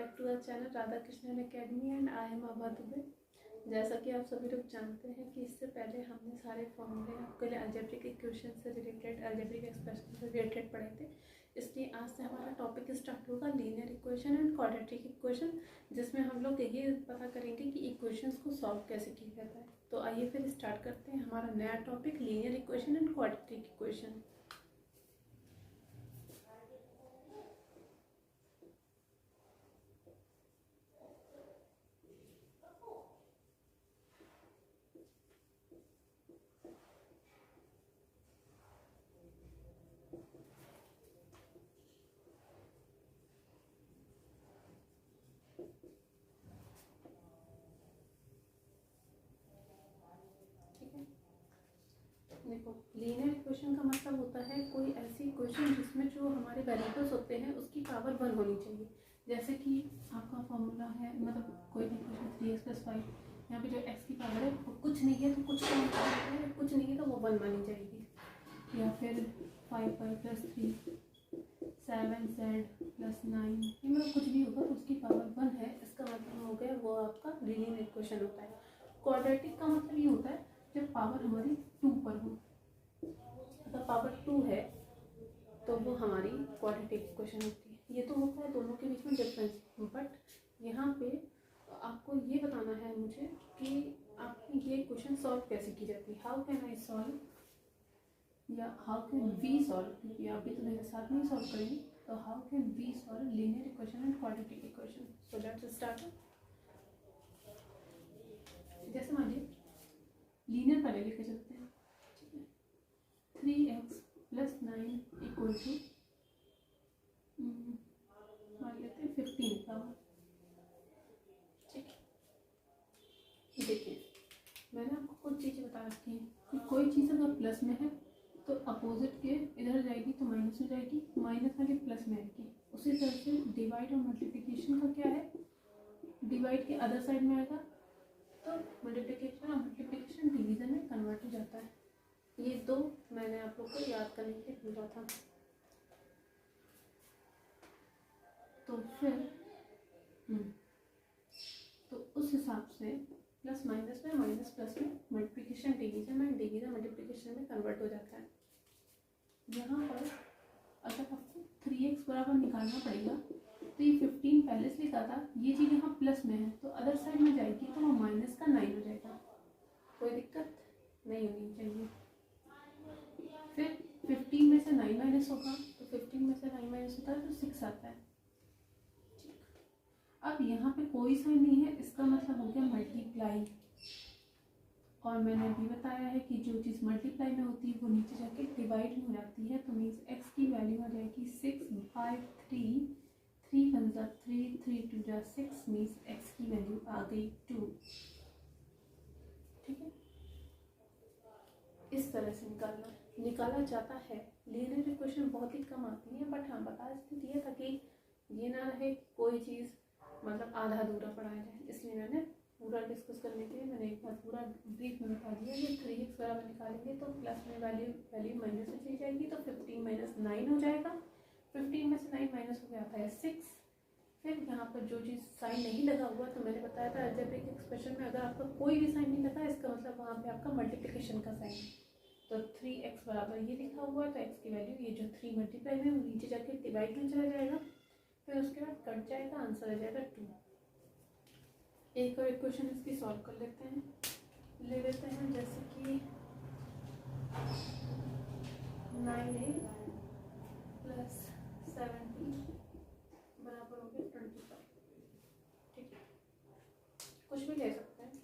Back to our channel Radha Krishnan academy and I am Abha Dubey. जैसा कि आप सभी लोग जानते हैं कि इससे पहले हमने सारे फॉर्मूले आपके लिए अलजेब्रिक इक्वेशन से रिलेटेड, अलजेब्रिक एक्सप्रेशन से रिलेटेड पढ़े थे। इसलिए आज से हमारा टॉपिक स्टार्ट होगा linear equation and quadratic equation, जिसमें हम लोग ये पता करेंगे कि इक्वेशंस को सॉल्व कैसे किया जाता है। तो आइए फिर स्टार्ट करते हैं हमारा नया topic linear equation and quadratic equation. देखो, लीनियर इक्वेशन का मतलब होता है कोई ऐसी इक्वेशन जिसमें जो हमारे वेरिएबल्स होते हैं उसकी पावर 1 होनी चाहिए। जैसे कि आपका फॉर्मूला है, मतलब कोई भी इक्वेशन 3x+5, यहाँ पे जो x की पावर है वो कुछ नहीं है तो कुछ काउंट करते हैं, कुछ नहीं है तो वो 1 मानी जाएगी। या फिर 5y+3, 7z+9, ये मतलब कुछ भी होगा उसकी पावर 1 है, इसका मतलब हो गया वो आपका लीनियर इक्वेशन होता है। क्वाड्रेटिक का मतलब ये होता है जब पावर हमारी 2 पर हो। अगर पावर 2 है तो वो हमारी क्वाड्रेटिक इक्वेशन होती है। ये तो होता है दोनों के बीच में डिफरेंस, बट यहाँ पे आपको ये बताना है मुझे कि आपकी ये इक्वेशन सॉल्व कैसे की जाती है। हाउ कैन आई सॉल्व या हाउ कैन वी सॉल्व, क्योंकि आप भी तो मेरे साथ नहीं सॉल्व करेंगे, तो how can we solve linear equation and quadratic equation. So let's start. जैसे मान लीजिए लीनियर पहले लेके चलते हैं, ठीक है। 3x+9 इक्वल टू मान लेते हैं 15 का, ठीक है। देखिए, मैंने आपको कुछ चीज़ें बता रखी हैं कि कोई चीज़ अगर प्लस में है तो अपोजिट के इधर जाएगी तो माइनस में जाएगी, माइनस वाली प्लस में आएगी। उसी तरह से डिवाइड और मल्टीप्लिकेशन का क्या है, डिवाइड के अदर साइड में आएगा तो मल्टीप्लिकेशन और मल्टीप्लिकेशन डिवीजन में कन्वर्ट हो जाता है। ये दो मैंने आप लोग को याद करने के लिए बोला था। तो फिर तो उस हिसाब से प्लस माइनस में, माइनस प्लस में, मल्टीप्लिकेशन डिवीजन में, डिवीजन मल्टीप्लिकेशन में कन्वर्ट हो जाता है। यहाँ पर अगर आपको 3x बराबर निकालना पड़ेगा तो ये 15 पहले से लिखा था, ये चीज़ यहाँ प्लस में है तो अदर साइड में जाएगी तो वो माइनस का 9 हो जाएगा। कोई दिक्कत नहीं होनी चाहिए। फिर 15 में से 9 माइनस होगा तो 15 में से 9 माइनस होता है तो 6 आता है। अब यहाँ पे कोई साइन नहीं है, इसका मतलब हो गया मल्टीप्लाई। और मैंने अभी बताया है कि जो चीज़ मल्टीप्लाई में होती है वो नीचे जाके डिवाइड में हो जाती है, तो मीन्स x की वैल्यू आ जाएगी 6 5 3 3 1 3 3 2 6 मीन्स x की वैल्यू आ गई 2। ठीक है, इस तरह से निकाला जाता है। लीनियर इक्वेशन बहुत ही कम आती है, बट हाँ बता स्थिति ये था कि ये ना रहे कोई चीज़ मतलब आधा अधूरा पढ़ाया जाए, इसलिए मैंने पूरा डिस्कस करने के लिए मैंने एक बार पूरा ब्रीफ में बता दिया कि 3x बराबर निकालेंगे तो प्लस में वैल्यू माइनस में चली जाएगी तो 15 माइनस 9 हो जाएगा। 15 में से 9 माइनस हो जाता है 6। फिर यहाँ पर जो चीज़ साइन नहीं लगा हुआ, तो मैंने बताया था अलजेब्रिक एक्सप्रेशन में अगर आपका कोई भी साइन नहीं लगा इसका मतलब वहाँ पे आपका मल्टीप्लिकेशन का साइन है। तो 3x बराबर ये लिखा हुआ है तो x की वैल्यू ये जो 3 मल्टीप्लाई में वो नीचे जाके डिवाइड में चला जाएगा, फिर उसके बाद कट जाएगा, आंसर आ जाएगा 2। एक और इक्वेशन इसकी सॉल्व कर लेते हैं, ले लेते हैं जैसे कि 9a + 17 बराबर हो गया 25। ठीक है, कुछ भी ले सकते हैं,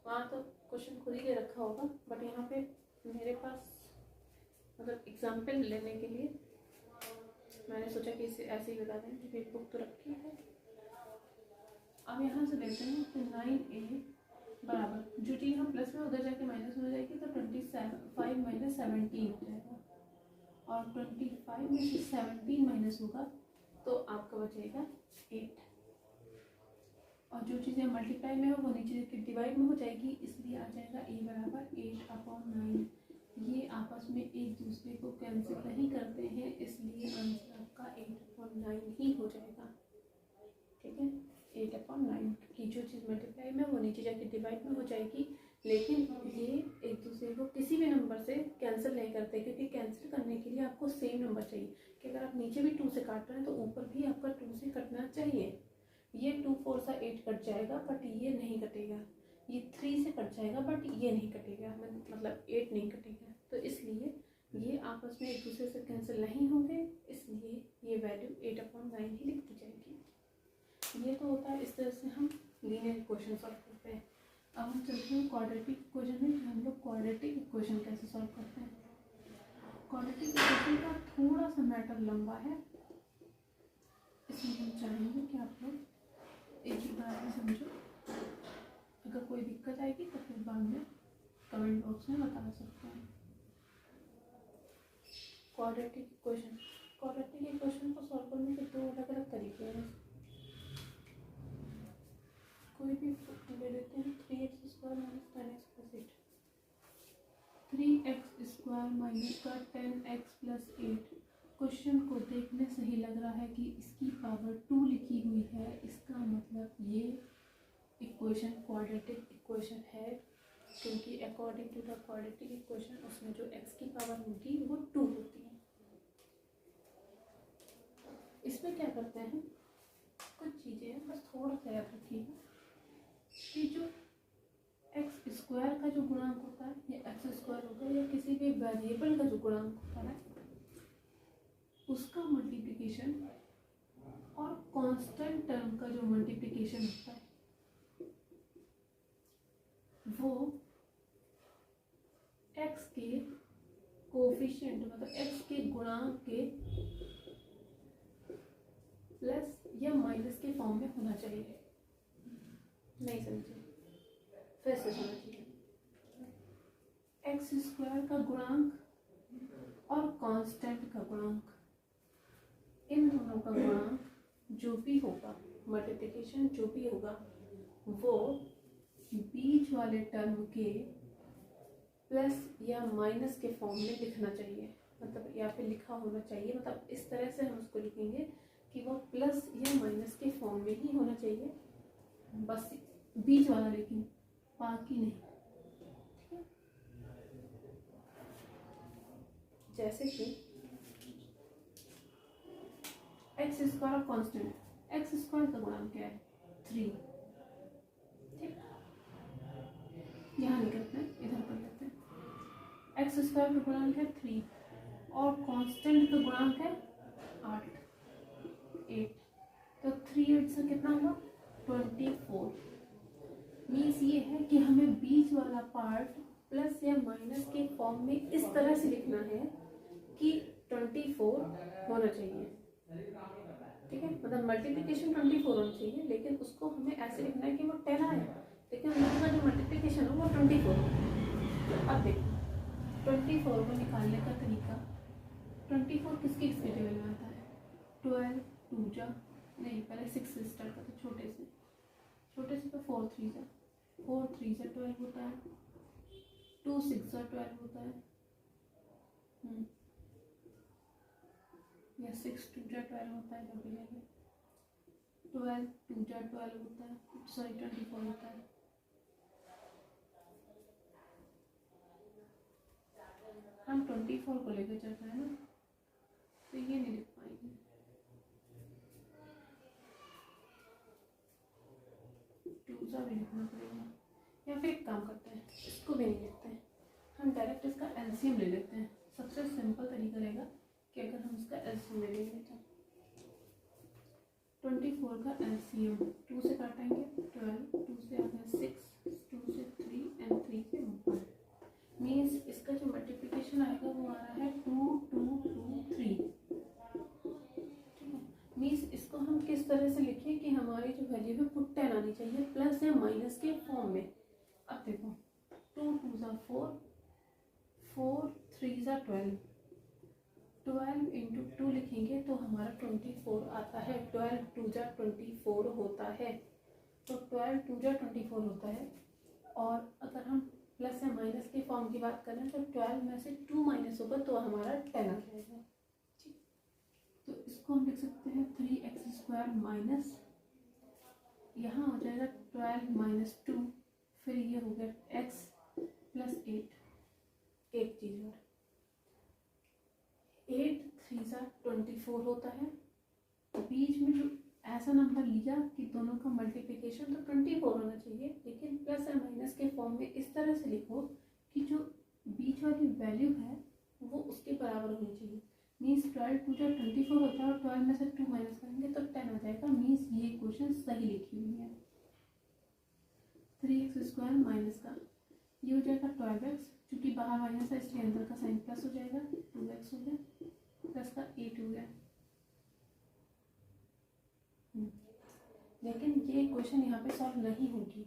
वहाँ तो क्वेश्चन खुद ही दे रखा होगा, बट यहाँ पे मेरे पास मतलब एग्जाम्पल लेने के लिए मैंने सोचा कि इसे ऐसे ही बता दें क्योंकि बुक तो रखी है। अब यहाँ से देखते हैं कि 9a बराबर जो चीज़ हम प्लस में उधर जाके माइनस हो जाएगी तो 25 माइनस 17 हो जाएगा, और 25 में से 17 माइनस होगा तो आपका बचेगा 8। और जो चीज़ें मल्टीप्लाई में हो वो नीचे जाके डिवाइड में हो जाएगी, इसलिए आ जाएगा a बराबर 8/9। ये आपस में एक दूसरे को कैंसिल नहीं करते हैं, इसलिए आंसर आपका 8/9 ही हो जाएगा। ठीक है, 8/9 की जो चीज़ मल्टीप्लाई में वो नीचे जाके डिवाइड में हो जाएगी। लेकिन ये एक दूसरे को किसी भी नंबर से कैंसिल नहीं करते, क्योंकि कैंसिल करने के लिए आपको सेम नंबर चाहिए कि अगर आप नीचे भी 2 से काट रहे हैं तो ऊपर भी आपका 2 से कटना चाहिए। ये 2 4 सा 8 कट जाएगा बट ये नहीं कटेगा, ये 3 से कट जाएगा बट ये नहीं कटेगा, मतलब 8 नहीं कटेगा। तो इसलिए ये आपस में एक दूसरे से कैंसिल नहीं होंगे, इसलिए ये वैल्यू 8/9 ही लिख दी जाएगी। ये तो होता है, इस तरह से हम लीनियर इक्वेशन सॉल्व करते हैं। अब हम चलते हैं क्वाड्रेटिक इक्वेशन में कि हम लोग क्वाड्रेटिक इक्वेशन कैसे सॉल्व करते हैं। क्वाड्रेटिक इक्वेशन का थोड़ा सा मैटर लंबा है, इसलिए हम चाहेंगे कि आप लोग एक ही बार में समझो। अगर कोई दिक्कत आएगी तो फिर बाद में कमेंट बॉक्स में बता सकते हैं। क्वाड्रेटिक इक्वेशन को सॉल्व करने के 2 अलग अलग तरीके हैं। कोई भी ले लेते हैं, 3x² - 10x + 8। 3x² - 10x + 8 question को देखने से ही लग रहा है कि इसकी पावर 2 लिखी हुई है। इसका मतलब ये इक्वेशन क्वाड्रेटिक इक्वेशन है, क्योंकि according to the quadratic equation उसमें जो x की पावर होगी वो 2 होती है। इसमें क्या करते हैं, कुछ चीज़ें हैं, बस थोड़ा सा याद रखिएगा कि जो x² का जो गुणांक होता है, या x² होता है, या किसी भी वेरिएबल का जो गुणांक होता है उसका मल्टीप्लिकेशन और कांस्टेंट टर्म का जो मल्टीप्लिकेशन होता है वो x के कोफिशिएंट, मतलब x के गुणांक के प्लस या माइनस के फॉर्म में होना चाहिए। नहीं समझे, फिर से समझिए। x² का गुणांक और कांस्टेंट का गुणांक, इन दोनों का गुणांक जो भी होगा, मल्टीप्लिकेशन जो भी होगा, वो बीच वाले टर्म के प्लस या माइनस के फॉर्म में लिखना चाहिए, मतलब या फिर लिखा होना चाहिए। मतलब इस तरह से हम उसको लिखेंगे कि वो प्लस या माइनस के फॉर्म में ही होना चाहिए, बस बीच वाला, लेकिन बाकी नहीं। ठीक है, जैसे कि x² और कांस्टेंट, x² का गुणांक क्या है, 3। ठीक, यहाँ नहीं करते हैं, इधर कर लेते हैं। x² का गुणांक है 3 और कांस्टेंट का गुणांक है 8। तो 3 8 से कितना होगा, 24। मीन्स ये है कि हमें बीच वाला पार्ट प्लस या माइनस के फॉर्म में इस तरह से लिखना है कि 24 होना चाहिए। ठीक है, मतलब मल्टीप्लिकेशन 24 होना चाहिए, लेकिन उसको हमें ऐसे लिखना है कि वो 10 आए, लेकिन उसका जो मल्टीप्लिकेशन हो वो 24 हो। अब देखो 24 को निकालने का तरीका, 24 किसके टेबल में आता है, 12 2 जा, नहीं पहले 6 से स्टार्ट करते, छोटे से तो 4 3 जा, 4 3 जा 12 होता है, 2 6 जा 12 होता है, या 6 2 जा 12 होता है, जो भी लेंगे, 12 2 जा 12 होता है, सॉरी 24 होता है। हम 24 को लेकर चल रहे हैं ना, तो ये नहीं लिख पाएंगे। 2 जा भी लिखना पड़ेगा, या फिर एक काम करते हैं, इसको भी नहीं लिखते हैं, हम डायरेक्ट इसका एलसीएम ले लेते हैं। सबसे सिंपल तरीका रहेगा कि अगर हम इसका एलसीएम ले लेंगे तो 24 का एलसीएम 2 से काटेंगे 12, 2 से आ गया 6, 2 से 3 एंड 3 से 1। मीन्स इसका जो मल्टीप्लिकेशन आएगा वो आ रहा है 2 2 2 3। ठीक है, मीन्स इसको हम किस तरह से लिखें कि हमारी जो वैल्यू है वो 10 आनी चाहिए, प्लस या माइनस के फॉर्म में। अब देखो 2 2 जा 4, 4 3 जा 12, 12 इंटू 2 लिखेंगे तो हमारा 24 आता है। 12 2 जा 24 होता है, तो 12 2 जा 24 होता है। और अगर हम प्लस या माइनस के फॉर्म की बात करें तो 12 में से 2 माइनस होगा तो हमारा 10 आ जाएगा। ठीक, तो इसको हम लिख सकते हैं 3x² - यहाँ हो जाएगा 12 माइनस 2, फिर ये हो गया x प्लस 8। एक चीज़ और, 8 3 सा 24 होता है। बीच में जो ऐसा नंबर लिया कि दोनों का मल्टीप्लिकेशन तो 24 होना चाहिए, लेकिन प्लस या माइनस के फॉर्म में इस तरह से लिखो कि जो बीच वाली वैल्यू है वो उसके बराबर होनी चाहिए। मीन्स 12 टू जो 24 होता है और 12 में से 2 माइनस करेंगे तो 10 आ जाएगा। मीन्स ये क्वेश्चन सही लिखी हुई है। 3x² माइनस का ये हो जाएगा 12x, क्योंकि बाहर माइनस है इसलिए अंदर का साइन प्लस हो जाएगा, 2x हो गया, प्लस का 8 हो गया। लेकिन ये क्वेश्चन यहाँ पे सॉल्व नहीं होगी।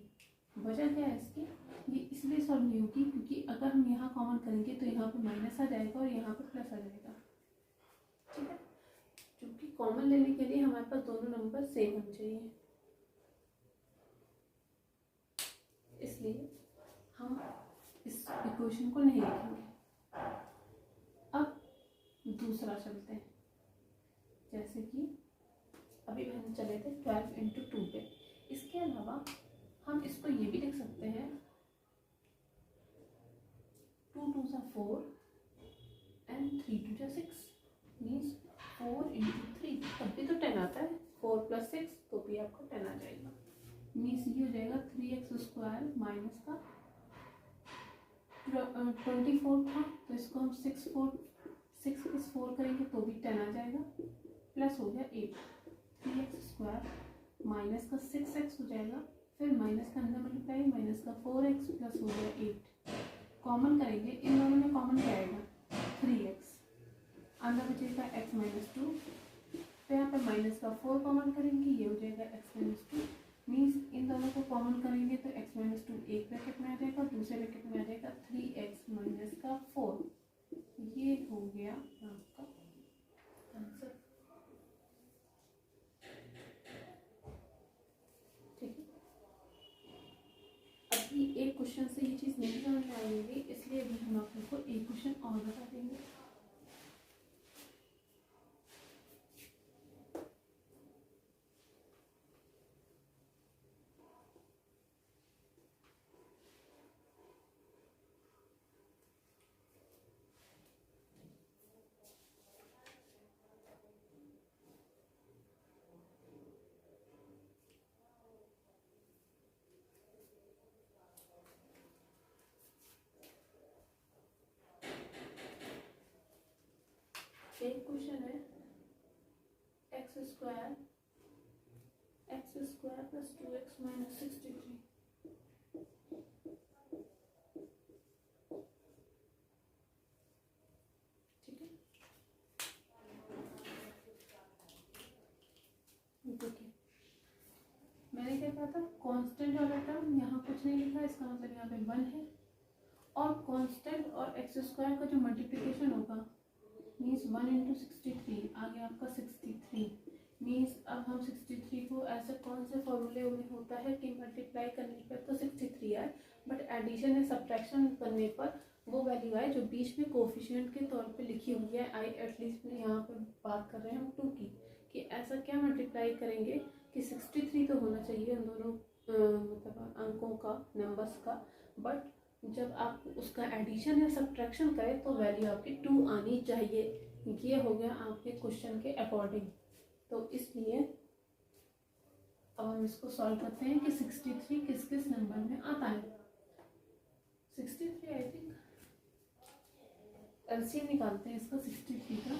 वजह क्या है इसकी? ये इसलिए सॉल्व नहीं होगी क्योंकि अगर हम यहाँ कॉमन करेंगे तो यहाँ पे माइनस आ जाएगा और यहाँ पे प्लस आ जाएगा। ठीक है, क्योंकि कॉमन लेने के लिए हमारे पास दोनों नंबर सेम होने चाहिए, इसलिए हम इस इक्वेशन को नहीं लिखेंगे। अब दूसरा चलते हैं, जैसे कि अभी हम चले थे 12 इंटू 2 पे। इसके अलावा हम इसको ये भी लिख सकते हैं 2 2 सा 4 एंड 3 2 जा 6, मीन्स 4 इंटू 3, तब भी तो 10 आता है। 4 प्लस 6 तो भी आपको 10 आ जाएगा। मीन्स ये हो जाएगा 3x² माइनस का 24 था, तो इसको हम 6 प्लस 4 करेंगे तो भी 10 आ जाएगा, प्लस हो गया 8। 3x² माइनस का 6x हो जाएगा, फिर माइनस का अंदर मल्टीप्लाई, माइनस का 4x प्लस हो गया 8। कॉमन करेंगे, इन दोनों में कॉमन क्या आएगा? 3x, अंदर बचेगा x माइनस 2, तो यहाँ पर माइनस का 4 कॉमन करेंगे, ये हो जाएगा x माइनस 2। मीन्स इन दोनों को कॉमन करेंगे तो x माइनस 2 एक ब्रैकेट में आ जाएगा, दूसरे ब्रैकेट में आ जाएगा 3x माइनस का 4। ये हो गया आपका आंसर। ठीक है, अभी एक क्वेश्चन से ये चीज़ नहीं समझ में आएगी, इसलिए अभी हम आप लोग को एक क्वेश्चन और बता देंगे। एक क्वेश्चन है x² प्लस 2x माइनस 63। ठीक है, देखिए मैंने क्या कहा था, कांस्टेंट वाला टर्म यहाँ कुछ नहीं लिखा, इसका मतलब यहाँ पे 1 है, और कांस्टेंट और x² का जो मल्टीप्लिकेशन होगा मीन्स 1 इंटू 63 आ गया आपका 63। मीन्स अब हम 63 को ऐसे कौन से फॉर्मूले में होता है कि मल्टीप्लाई करने पर तो 63 आए, बट एडिशन या सब्ट्रैक्शन करने पर वो वैल्यू आए जो बीच में कोफिशिएंट के तौर पे लिखी हुई है। आई एटलीस्ट में यहाँ पर बात कर रहे हैं हम 2 की, कि ऐसा क्या मल्टीप्लाई करेंगे कि 63 तो होना चाहिए उन दोनों मतलब अंकों का, नंबर्स का, बट जब आप उसका एडिशन या सब्ट्रैक्शन करें तो वैल्यू आपकी 2 आनी चाहिए। ये हो गया आपके क्वेश्चन के अकॉर्डिंग। तो इसलिए अब हम इसको सॉल्व करते हैं कि 63 किस किस नंबर में आता है। 63 आई थिंक एलसीएम निकालते हैं इसका 63 का,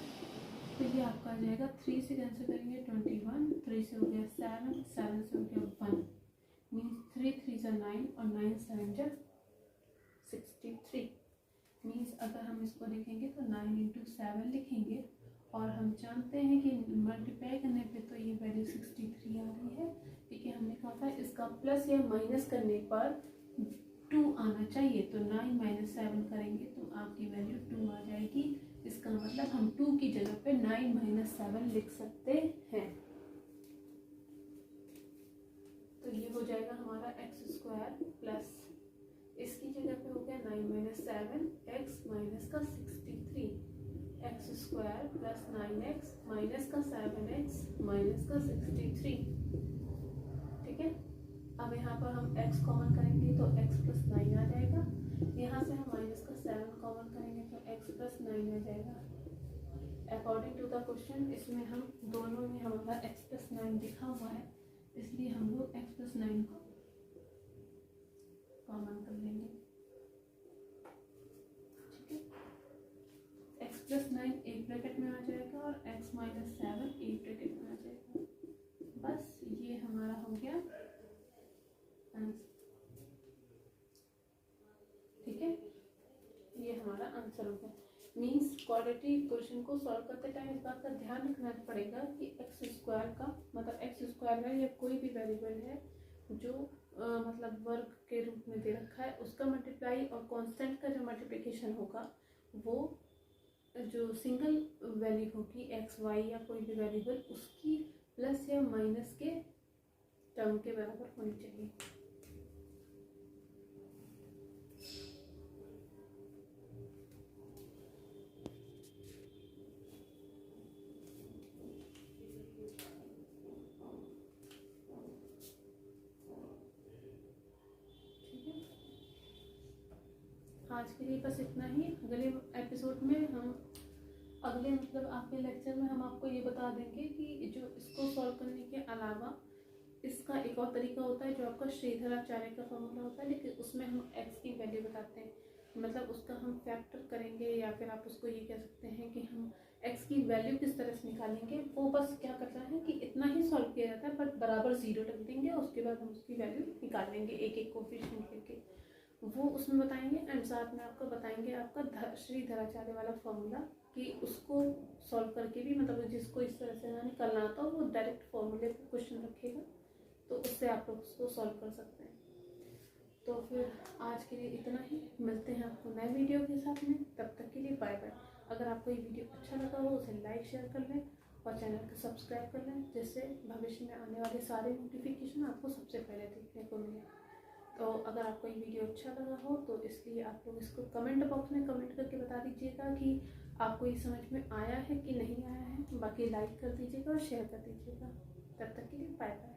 तो ये आपका आ जाएगा 3 से कैंसिल करेंगे 21, 3 से हो गया 7, 7 से हो गया 1, मीन्स 3 3 जा 9 और 9 7 जा 63। मीन्स अगर हम इसको लिखेंगे तो 9 इंटू 7 लिखेंगे, और हम जानते हैं कि मल्टीप्लाई करने पे तो ये वैल्यू 63 आ रही है, क्योंकि हमने कहा था इसका प्लस या माइनस करने पर 2 आना चाहिए, तो 9 माइनस 7 करेंगे तो आपकी वैल्यू 2 आ जाएगी। इसका मतलब हम 2 की जगह पे 9 माइनस 7 लिख सकते हैं। तो ये हो जाएगा हमारा x² प्लस, इसकी जगह पे हो गया 9 माइनस 7 x माइनस का 63, x² प्लस 9x माइनस का 7x माइनस का 63। ठीक है, ठीक है। अब यहाँ पर हम x कॉमन करेंगे तो x प्लस 9 आ जाएगा। यहाँ से हम माइनस का 7 कॉमन करेंगे तो x प्लस 9 आ जाएगा। अकॉर्डिंग टू द क्वेश्चन इसमें हम दोनों में हमारा x प्लस 9 लिखा हुआ है, इसलिए हम लोग x प्लस 9 को कॉमन कर लेंगे। ठीक है, x प्लस 9 एक ब्रैकेट में आ जाएगा और x माइनस 7 एक ब्रैकेट में आ जाएगा। बस ये हमारा हो गया आंसर। ठीक है, ये हमारा आंसर हो गया। मीन्स क्वाड्रेटिक इक्वेशन को सॉल्व करते टाइम इस बात का ध्यान रखना पड़ेगा कि एक्स स्क्वायर का मतलब एक्स स्क्वायर है या कोई भी वेरिएबल है जो मतलब वर्ग के रूप में दे रखा है, उसका मल्टीप्लाई और कांस्टेंट का जो मल्टीप्लिकेशन होगा वो जो सिंगल वैल्यू होगी एक्स वाई या कोई भी वेरिएबल उसकी प्लस या माइनस के टर्म के बराबर होनी चाहिए। आज के लिए बस इतना ही। अगले एपिसोड में हम अगले मतलब आपके लेक्चर में हम आपको ये बता देंगे कि जो इसको सॉल्व करने के अलावा इसका एक और तरीका होता है जो आपका श्रीधराचार्य का फॉर्मूला होता है, लेकिन उसमें हम x की वैल्यू बताते हैं, मतलब उसका हम फैक्टर करेंगे या फिर आप उसको ये कह सकते हैं कि हम x की वैल्यू किस तरह से निकालेंगे। वो बस क्या करता है कि इतना ही सॉल्व किया जाता है, बट बराबर 0 रख देंगे और उसके बाद हम उसकी वैल्यू निकाल लेंगे एक एक कोफिशिएंट लेके, वो उसमें बताएंगे। एंड साथ में आपको बताएंगे आपका श्रीधराचार्य वाला फॉर्मूला कि उसको सॉल्व करके भी मतलब जिसको इस तरह से ना निकालना आता हो वो डायरेक्ट फॉर्मूले पर क्वेश्चन रखेगा, तो उससे आप लोग उसको सॉल्व कर सकते हैं। तो फिर आज के लिए इतना ही, मिलते हैं आपको नए वीडियो के साथ में, तब तक के लिए बाय बाय। अगर आपको ये वीडियो अच्छा लगा हो उसे लाइक शेयर कर लें और चैनल को सब्सक्राइब कर लें, जिससे भविष्य में आने वाले सारे नोटिफिकेशन आपको सबसे पहले देखने को मिले। तो अगर आपको ये वीडियो अच्छा लगा हो तो इसलिए आप लोग इसको कमेंट बॉक्स में कमेंट करके बता दीजिएगा कि आपको ये समझ में आया है कि नहीं आया है। बाकी लाइक कर दीजिएगा और शेयर कर दीजिएगा। तब तक के लिए बाय बाय।